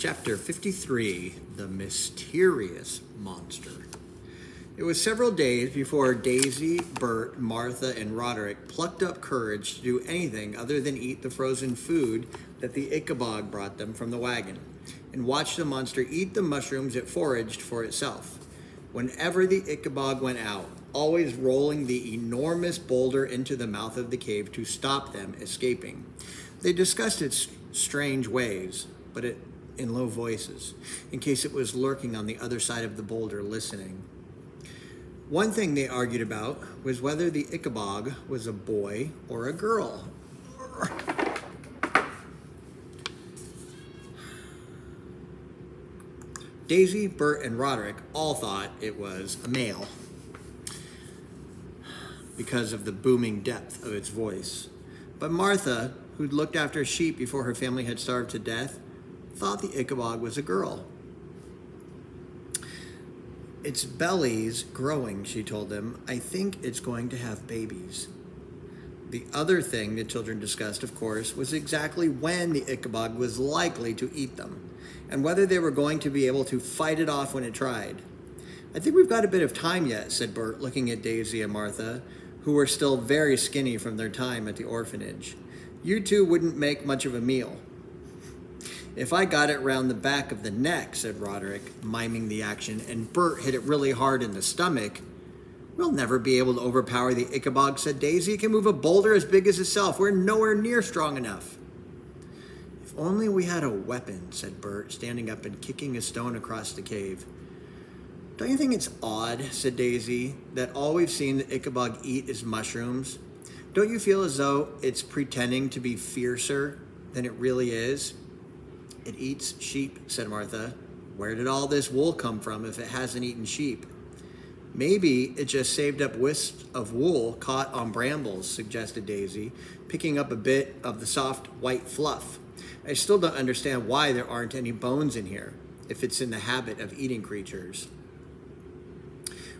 Chapter 53, The Mysterious Monster. It was several days before Daisy, Bert, Martha, and Roderick plucked up courage to do anything other than eat the frozen food that the Ickabog brought them from the wagon, and watch the monster eat the mushrooms it foraged for itself. Whenever the Ickabog went out, always rolling the enormous boulder into the mouth of the cave to stop them escaping. They discussed its strange ways, but in low voices, in case it was lurking on the other side of the boulder listening. One thing they argued about was whether the Ickabog was a boy or a girl. Daisy, Bert, and Roderick all thought it was a male because of the booming depth of its voice. But Martha, who'd looked after sheep before her family had starved to death, thought the Ickabog was a girl. Its belly's growing, she told them. I think it's going to have babies. The other thing the children discussed, of course, was exactly when the Ickabog was likely to eat them, and whether they were going to be able to fight it off when it tried. I think we've got a bit of time yet, said Bert, looking at Daisy and Martha, who were still very skinny from their time at the orphanage. You two wouldn't make much of a meal. If I got it round the back of the neck, said Roderick, miming the action, and Bert hit it really hard in the stomach. We'll never be able to overpower the Ickabog, said Daisy. It can move a boulder as big as itself. We're nowhere near strong enough. If only we had a weapon, said Bert, standing up and kicking a stone across the cave. Don't you think it's odd, said Daisy, that all we've seen the Ickabog eat is mushrooms? Don't you feel as though it's pretending to be fiercer than it really is? It eats sheep, said Martha. Where did all this wool come from if it hasn't eaten sheep? Maybe it just saved up wisps of wool caught on brambles, suggested Daisy, picking up a bit of the soft white fluff. I still don't understand why there aren't any bones in here, if it's in the habit of eating creatures.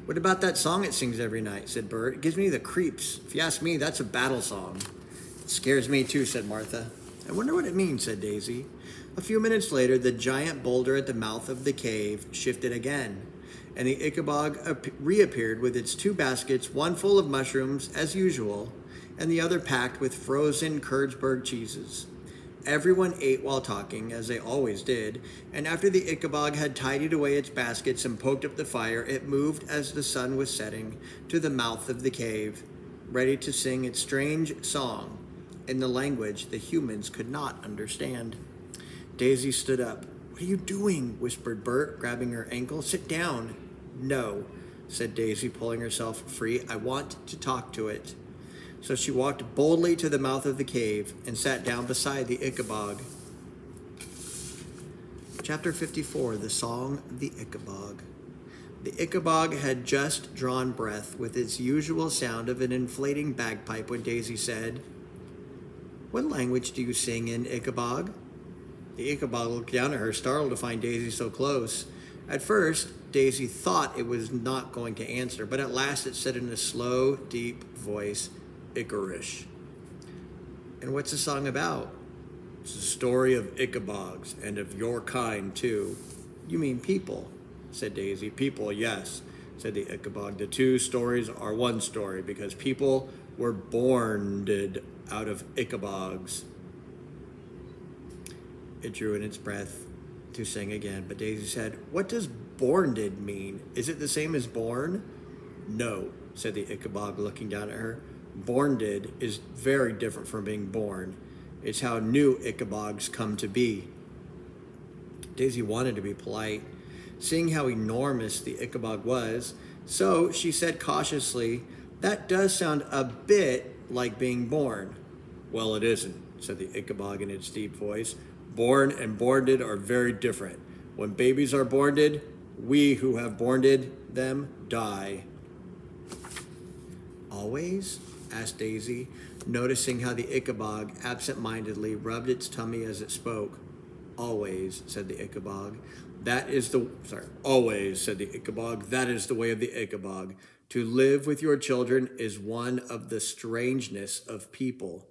What about that song it sings every night, said Bert. It gives me the creeps. If you ask me, that's a battle song. It scares me too, said Martha. I wonder what it means, said Daisy. A few minutes later, the giant boulder at the mouth of the cave shifted again, and the Ickabog reappeared with its two baskets, one full of mushrooms, as usual, and the other packed with frozen Kurtzberg cheeses. Everyone ate while talking, as they always did, and after the Ickabog had tidied away its baskets and poked up the fire, it moved as the sun was setting to the mouth of the cave, ready to sing its strange song in the language the humans could not understand. Daisy stood up. What are you doing? Whispered Bert, grabbing her ankle. Sit down. No, said Daisy, pulling herself free. I want to talk to it. So she walked boldly to the mouth of the cave and sat down beside the Ickabog. Chapter 54, The Song of the Ickabog. The Ickabog had just drawn breath with its usual sound of an inflating bagpipe when Daisy said, What language do you sing in, Ickabog? The Ickabog looked down at her, startled to find Daisy so close. At first, Daisy thought it was not going to answer, but at last it said in a slow, deep voice, Ickarish. And what's the song about? It's the story of Ickabogs, and of your kind, too. You mean people, said Daisy. People, yes, said the Ickabog. The two stories are one story, because people were borned out of Ickabogs. It drew in its breath to sing again, but Daisy said, What does borned mean? Is it the same as born? No, said the Ickabog, looking down at her. Borned is very different from being born. It's how new Ickabogs come to be. Daisy wanted to be polite, seeing how enormous the Ickabog was, so she said cautiously, That does sound a bit like being born. Well, it isn't, said the Ickabog in its deep voice. Born and borned are very different. When babies are borned, we who have borned them die. Always? Asked Daisy, noticing how the Ickabog absent-mindedly rubbed its tummy as it spoke. Always, said the Ickabog. Always, said the Ickabog. That is the way of the Ickabog. To live with your children is one of the strangeness of people.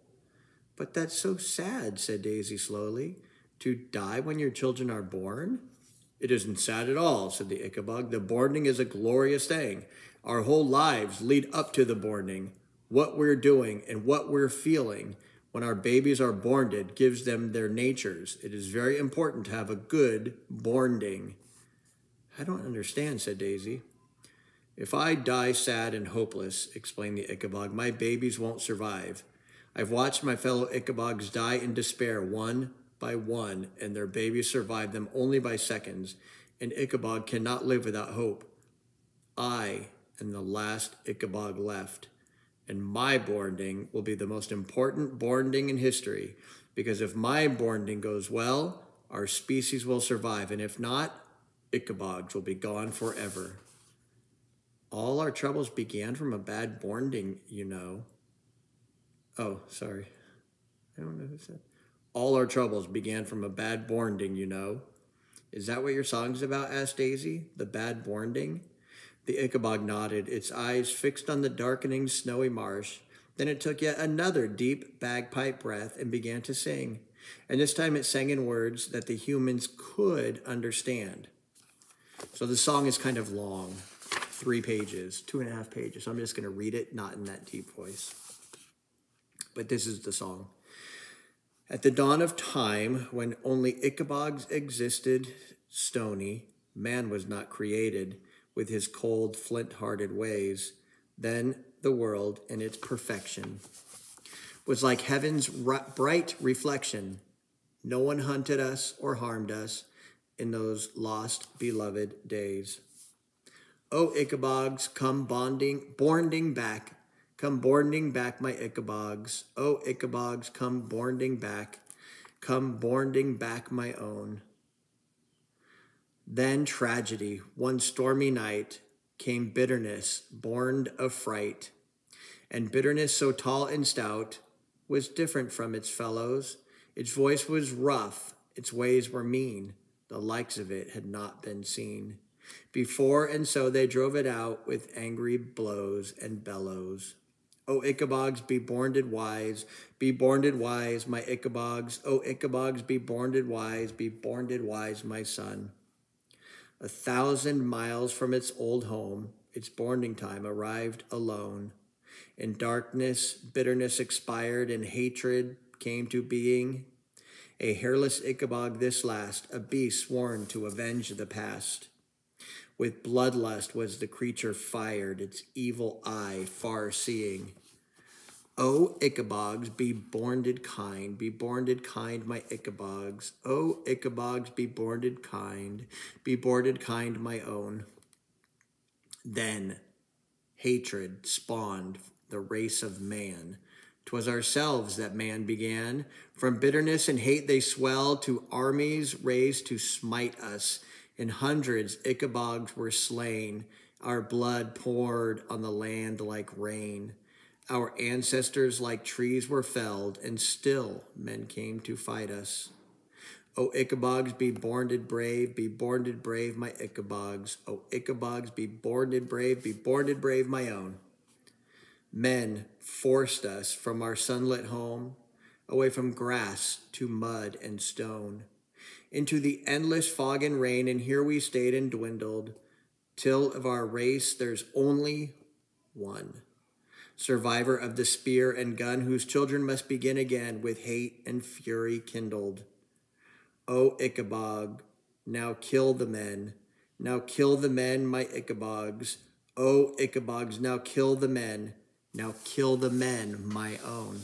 But that's so sad, said Daisy slowly. To die when your children are born? It isn't sad at all, said the Ickabog. The boarding is a glorious thing. Our whole lives lead up to the boarding. What we're doing and what we're feeling when our babies are borned gives them their natures. It is very important to have a good boarding. I don't understand, said Daisy. If I die sad and hopeless, explained the Ickabog, my babies won't survive. I've watched my fellow Ickabogs die in despair one by one, and their babies survive them only by seconds. An Ickabog cannot live without hope. I am the last Ickabog left, and my boarding will be the most important boarding in history, because if my boarding goes well, our species will survive, and if not, Ickabogs will be gone forever. All our troubles began from a bad boarding, you know. Oh, sorry. I don't know who said. All our troubles began from a bad boarding, you know. Is that what your song's about? Asked Daisy. The bad boarding? The Ickabog nodded, its eyes fixed on the darkening snowy marsh. Then it took yet another deep bagpipe breath and began to sing. And this time it sang in words that the humans could understand. So the song is kind of long, 3 pages, 2.5 pages. So I'm just going to read it, not in that deep voice. But this is the song. At the dawn of time, when only Ickabogs existed stony, man was not created with his cold, flint-hearted ways. Then the world in its perfection was like heaven's bright reflection. No one hunted us or harmed us in those lost, beloved days. Oh, Ickabogs, come boarding back. Come boarding back, my Ickabogs. Oh, Ickabogs, come boarding back. Come boarding back, my own. Then tragedy, one stormy night, came bitterness, born of fright. And bitterness so tall and stout was different from its fellows. Its voice was rough, its ways were mean. The likes of it had not been seen before, and so they drove it out with angry blows and bellows. O Ickabogs, be borned wise, my Ickabogs. O Ickabogs, be borned wise, my son. 1,000 miles from its old home, its boarding time arrived alone. In darkness, bitterness expired, and hatred came to being. A hairless Ickabog this last, a beast sworn to avenge the past. With bloodlust was the creature fired, its evil eye far-seeing. O Ickabogs, be borned kind, my Ickabogs. O Ickabogs, be borned kind, my own. Then hatred spawned the race of man. 'Twas ourselves that man began. From bitterness and hate they swell to armies raised to smite us. In hundreds Ickabogs were slain. Our blood poured on the land like rain. Our ancestors like trees were felled, and still men came to fight us. O Ickabogs, be borned brave, my Ickabogs. O Ickabogs, be borned brave, my own. Men forced us from our sunlit home, away from grass to mud and stone, into the endless fog and rain, and here we stayed and dwindled, till of our race there's only one. Survivor of the spear and gun, whose children must begin again with hate and fury kindled. O Ickabog, now kill the men. Now kill the men, my Ickabogs. O Ickabogs, now kill the men. Now kill the men, my own.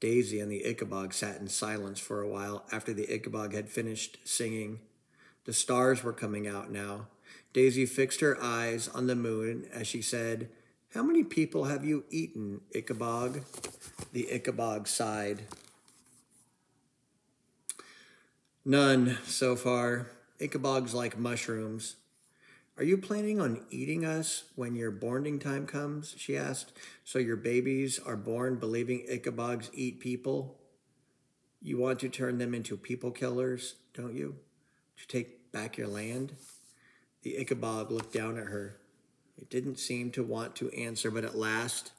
Daisy and the Ickabog sat in silence for a while after the Ickabog had finished singing. The stars were coming out now. Daisy fixed her eyes on the moon as she said, "How many people have you eaten, Ickabog?" The Ickabog sighed. "None so far. Ickabogs like mushrooms." "Are you planning on eating us when your boarding time comes?" she asked. "So your babies are born believing Ickabogs eat people? You want to turn them into people killers, don't you? To take back your land?" The Ickabog looked down at her. It didn't seem to want to answer, but at last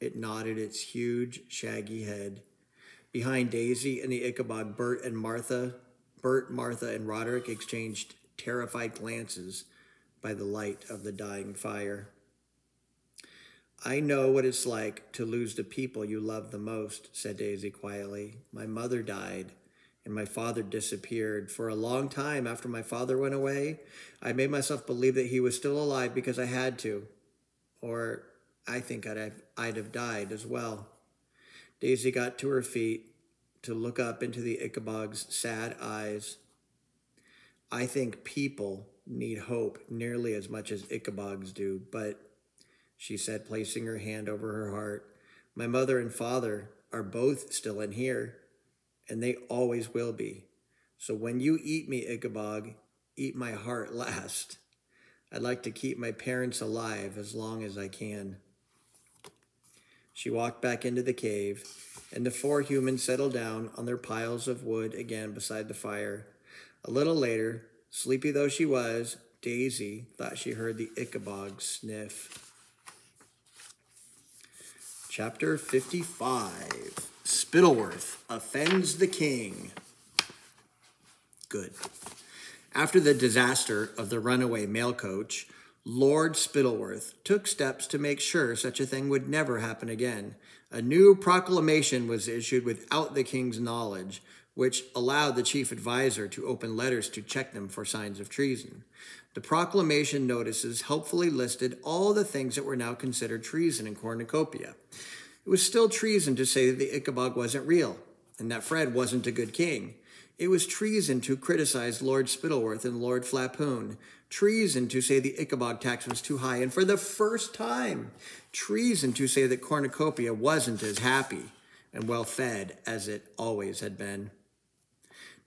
it nodded its huge, shaggy head. Behind Daisy and the Ickabog, Bert, Martha, and Roderick exchanged terrified glances by the light of the dying fire. I know what it's like to lose the people you love the most, said Daisy quietly. My mother died, and my father disappeared. For a long time after my father went away, I made myself believe that he was still alive because I had to. Or I think I'd have died as well. Daisy got to her feet to look up into the Ickabog's sad eyes. I think people need hope nearly as much as Ickabogs do, but, she said, placing her hand over her heart, my mother and father are both still in here, and they always will be. So when you eat me, Ickabog, eat my heart last. I'd like to keep my parents alive as long as I can. She walked back into the cave, and the four humans settled down on their piles of wood again beside the fire. A little later, sleepy though she was, Daisy thought she heard the Ickabog sniff. Chapter 55, Spittleworth offends the king. Good. After the disaster of the runaway mail coach, Lord Spittleworth took steps to make sure such a thing would never happen again. A new proclamation was issued without the king's knowledge, which allowed the chief advisor to open letters to check them for signs of treason. The proclamation notices helpfully listed all the things that were now considered treason in Cornucopia. It was still treason to say that the Ickabog wasn't real, and that Fred wasn't a good king. It was treason to criticize Lord Spittleworth and Lord Flapoon, treason to say the Ickabog tax was too high, and for the first time, treason to say that Cornucopia wasn't as happy and well-fed as it always had been.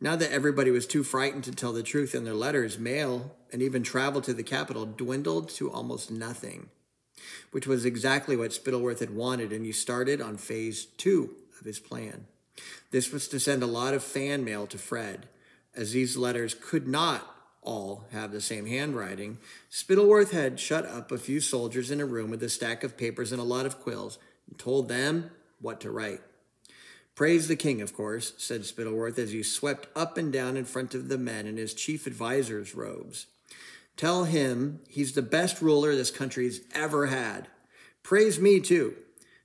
Now that everybody was too frightened to tell the truth in their letters, mail, and even travel to the capital dwindled to almost nothing, which was exactly what Spittleworth had wanted, and he started on phase 2 of his plan. This was to send a lot of fan mail to Fred. As these letters could not all have the same handwriting, Spittleworth had shut up a few soldiers in a room with a stack of papers and a lot of quills and told them what to write. Praise the king, of course, said Spittleworth as he swept up and down in front of the men in his chief advisor's robes. Tell him he's the best ruler this country's ever had. Praise me, too.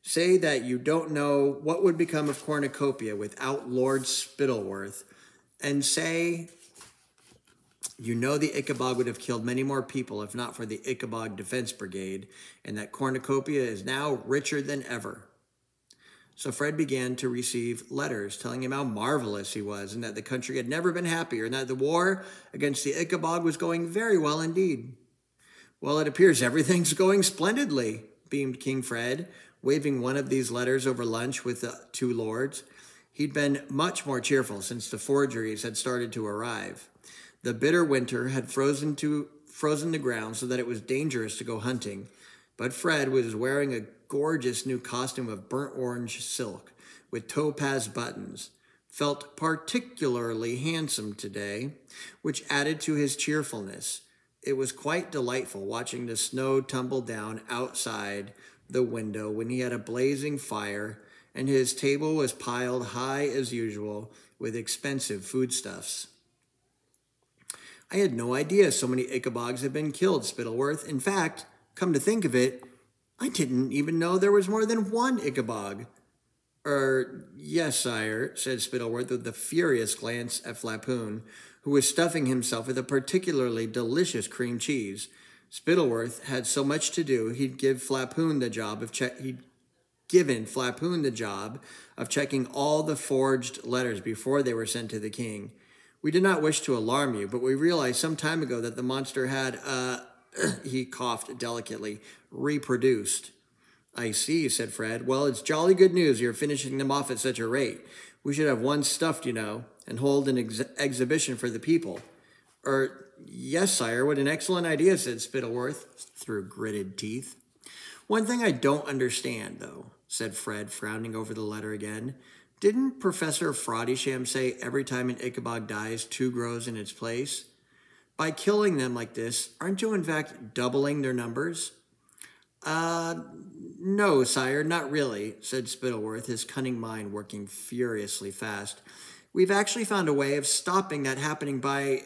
Say that you don't know what would become of Cornucopia without Lord Spittleworth, and say you know the Ickabog would have killed many more people if not for the Ickabog Defense Brigade, and that Cornucopia is now richer than ever. So Fred began to receive letters telling him how marvelous he was and that the country had never been happier and that the war against the Ickabog was going very well indeed. Well, it appears everything's going splendidly, beamed King Fred, waving one of these letters over lunch with the two lords. He'd been much more cheerful since the forgeries had started to arrive. The bitter winter had frozen the ground so that it was dangerous to go hunting, but Fred was wearing a gorgeous new costume of burnt orange silk with topaz buttons, felt particularly handsome today, which added to his cheerfulness. It was quite delightful watching the snow tumble down outside the window when he had a blazing fire and his table was piled high as usual with expensive foodstuffs. I had no idea so many Ickabogs had been killed, Spittleworth. In fact, come to think of it, I didn't even know there was more than one Ickabog. Yes, sire, said Spittleworth with a furious glance at Flapoon, who was stuffing himself with a particularly delicious cream cheese. Spittleworth had so much to do, he'd given Flapoon the job of checking all the forged letters before they were sent to the king. We did not wish to alarm you, but we realized some time ago that the monster had, he coughed delicately, reproduced. I see, said Fred. Well, it's jolly good news you're finishing them off at such a rate. We should have one stuffed, you know, and hold an exhibition for the people. Yes, sire, what an excellent idea, said Spittleworth through gritted teeth. One thing I don't understand, though, said Fred, frowning over the letter again. Didn't Professor Fraudisham say every time an Ickabog dies, 2 grows in its place? By killing them like this, aren't you in fact doubling their numbers? Uh, no, sire, not really, said Spittleworth, his cunning mind working furiously fast. We've actually found a way of stopping that happening by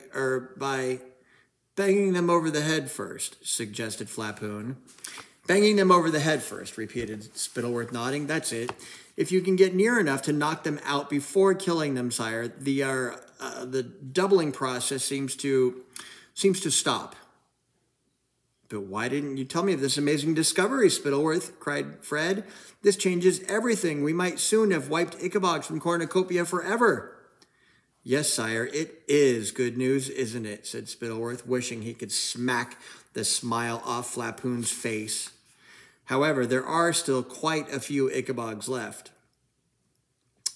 banging them over the head first, suggested Flapoon. Banging them over the head first, repeated Spittleworth, nodding. That's it. If you can get near enough to knock them out before killing them, sire, the doubling process seems to stop. But why didn't you tell me of this amazing discovery, Spittleworth? Cried Fred. This changes everything. We might soon have wiped Ickabog from Cornucopia forever. Yes, sire, it is good news, isn't it? Said Spittleworth, wishing he could smack the smile off Flapoon's face. However, there are still quite a few Ickabogs left.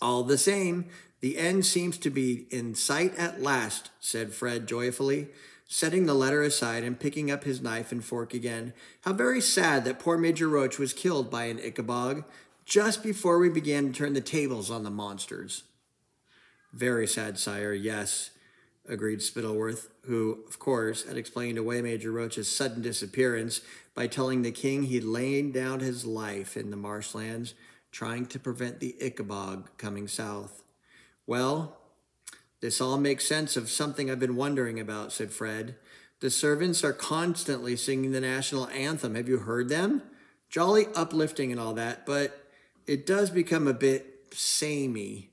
All the same, the end seems to be in sight at last, said Fred joyfully, setting the letter aside and picking up his knife and fork again. How very sad that poor Major Roach was killed by an Ickabog just before we began to turn the tables on the monsters. Very sad, sire, yes, agreed Spittleworth, who, of course, had explained away Major Roach's sudden disappearance by telling the king he'd laid down his life in the marshlands trying to prevent the Ickabog coming south. Well, this all makes sense of something I've been wondering about, said Fred. The servants are constantly singing the national anthem. Have you heard them? Jolly uplifting and all that, but it does become a bit samey.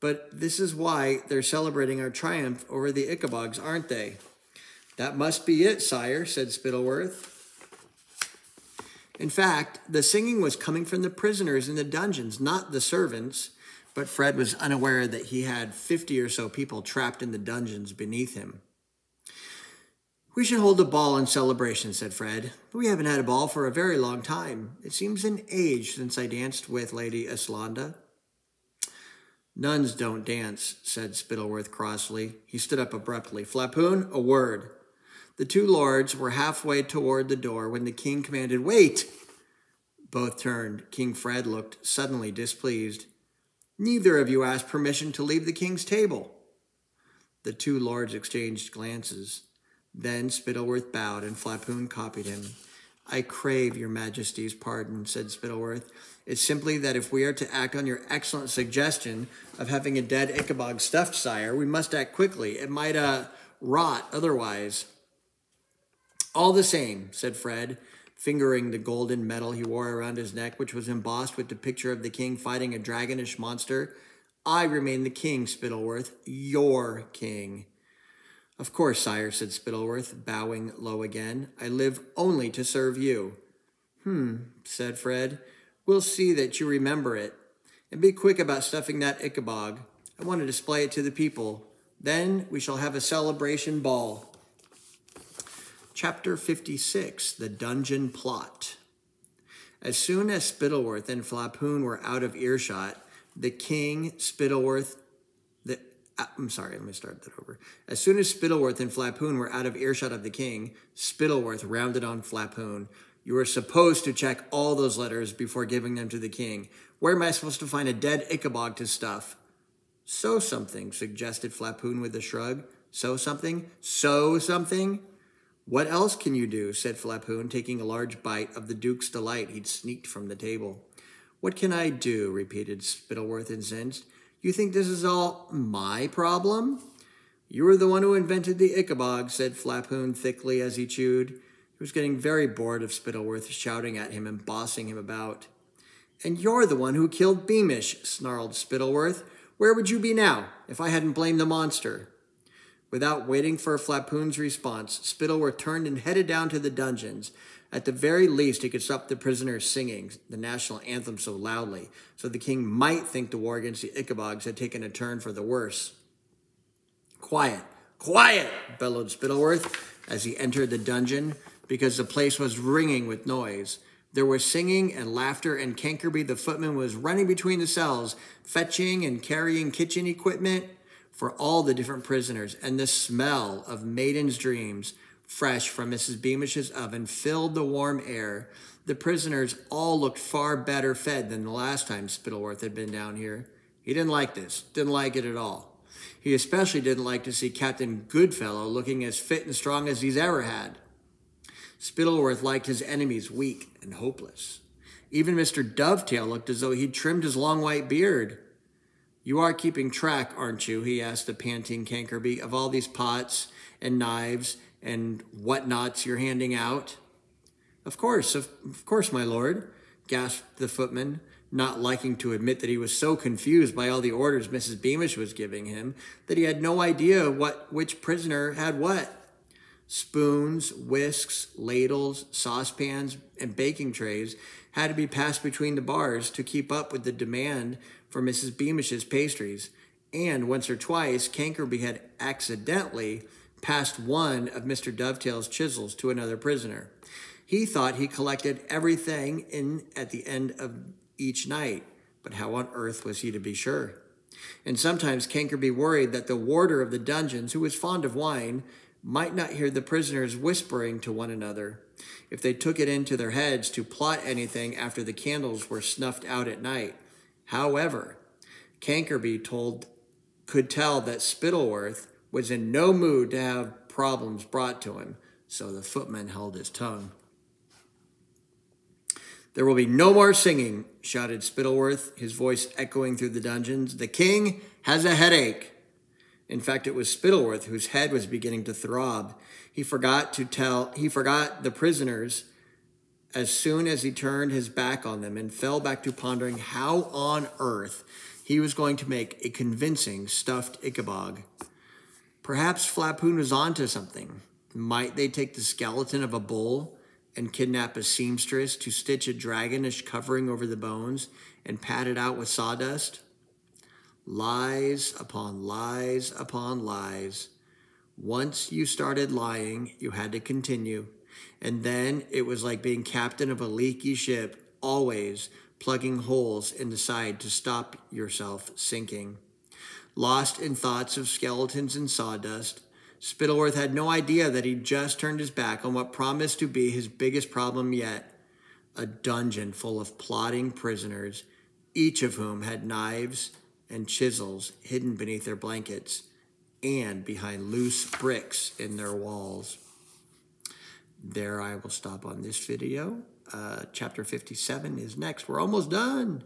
But this is why they're celebrating our triumph over the Ickabogs, aren't they? That must be it, sire, said Spittleworth. In fact, the singing was coming from the prisoners in the dungeons, not the servants. But Fred was unaware that he had 50 or so people trapped in the dungeons beneath him. We should hold a ball in celebration, said Fred. We haven't had a ball for a very long time. It seems an age since I danced with Lady Islanda. Nuns don't dance, said Spittleworth crossly. He stood up abruptly. Flapoon, a word. The two lords were halfway toward the door when the king commanded, Wait! Both turned. King Fred looked suddenly displeased. Neither of you asked permission to leave the king's table. The two lords exchanged glances. Then Spittleworth bowed and Flapoon copied him. I crave your majesty's pardon, said Spittleworth. It's simply that if we are to act on your excellent suggestion of having a dead Ickabog stuffed, sire, we must act quickly. It might, rot otherwise. All the same, said Fred, fingering the golden medal he wore around his neck, which was embossed with the picture of the king fighting a dragonish monster. I remain the king, Spittleworth, your king. Of course, sire, said Spittleworth, bowing low again. I live only to serve you. Said Fred. We'll see that you remember it. And be quick about stuffing that Ickabog. I want to display it to the people. Then we shall have a celebration ball. Chapter 56, The Dungeon Plot. As soon as Spittleworth and Flapoon were out of earshot, the king, Spittleworth... As soon as Spittleworth and Flapoon were out of earshot of the king, Spittleworth rounded on Flapoon. You are supposed to check all those letters before giving them to the king. Where am I supposed to find a dead Ickabog to stuff? Sew something, suggested Flapoon with a shrug. Sew something? Sew something? What else can you do? Said Flapoon, taking a large bite of the Duke's Delight he'd sneaked from the table. What can I do? Repeated Spittleworth, incensed. You think this is all my problem? You were the one who invented the Ickabog, said Flapoon thickly as he chewed. He was getting very bored of Spittleworth shouting at him and bossing him about. And you're the one who killed Beamish, snarled Spittleworth. Where would you be now if I hadn't blamed the monster? Without waiting for Flapoon's response, Spittleworth turned and headed down to the dungeons. At the very least, he could stop the prisoners singing the national anthem so loudly, so the king might think the war against the Ickabogs had taken a turn for the worse. Quiet, quiet, bellowed Spittleworth as he entered the dungeon, because the place was ringing with noise. There was singing and laughter, and Cankerby the footman was running between the cells, fetching and carrying kitchen equipment for all the different prisoners, and the smell of maiden's dreams, fresh from Mrs. Beamish's oven, filled the warm air. The prisoners all looked far better fed than the last time Spittleworth had been down here. He didn't like this, didn't like it at all. He especially didn't like to see Captain Goodfellow looking as fit and strong as he's ever had. Spittleworth liked his enemies weak and hopeless. Even Mr. Dovetail looked as though he'd trimmed his long white beard. "You are keeping track, aren't you," he asked the panting Cankerby, "of all these pots and knives and whatnots you're handing out?" Of course, my lord," gasped the footman, not liking to admit that he was so confused by all the orders Mrs. Beamish was giving him that he had no idea which prisoner had what. Spoons, whisks, ladles, saucepans, and baking trays had to be passed between the bars to keep up with the demand for Mrs. Beamish's pastries, and once or twice Cankerby had accidentally passed one of Mr. Dovetail's chisels to another prisoner. He thought he collected everything in at the end of each night, but how on earth was he to be sure? And sometimes Cankerby worried that the warder of the dungeons, who was fond of wine, might not hear the prisoners whispering to one another, if they took it into their heads to plot anything after the candles were snuffed out at night. However, Cankerby could tell that Spittleworth was in no mood to have problems brought to him, so the footman held his tongue. "There will be no more singing," shouted Spittleworth, his voice echoing through the dungeons. "The king has a headache." In fact, it was Spittleworth whose head was beginning to throb. He forgot the prisoners as soon as he turned his back on them and fell back to pondering how on earth he was going to make a convincing stuffed Ickabog. Perhaps Flapoon was onto something. Might they take the skeleton of a bull and kidnap a seamstress to stitch a dragonish covering over the bones and pad it out with sawdust? Lies upon lies upon lies. Once you started lying, you had to continue. And then it was like being captain of a leaky ship, always plugging holes in the side to stop yourself sinking. Lost in thoughts of skeletons and sawdust, Spittleworth had no idea that he'd just turned his back on what promised to be his biggest problem yet, a dungeon full of plotting prisoners, each of whom had knives and chisels hidden beneath their blankets and behind loose bricks in their walls. There I will stop on this video. Chapter 57 is next. We're almost done.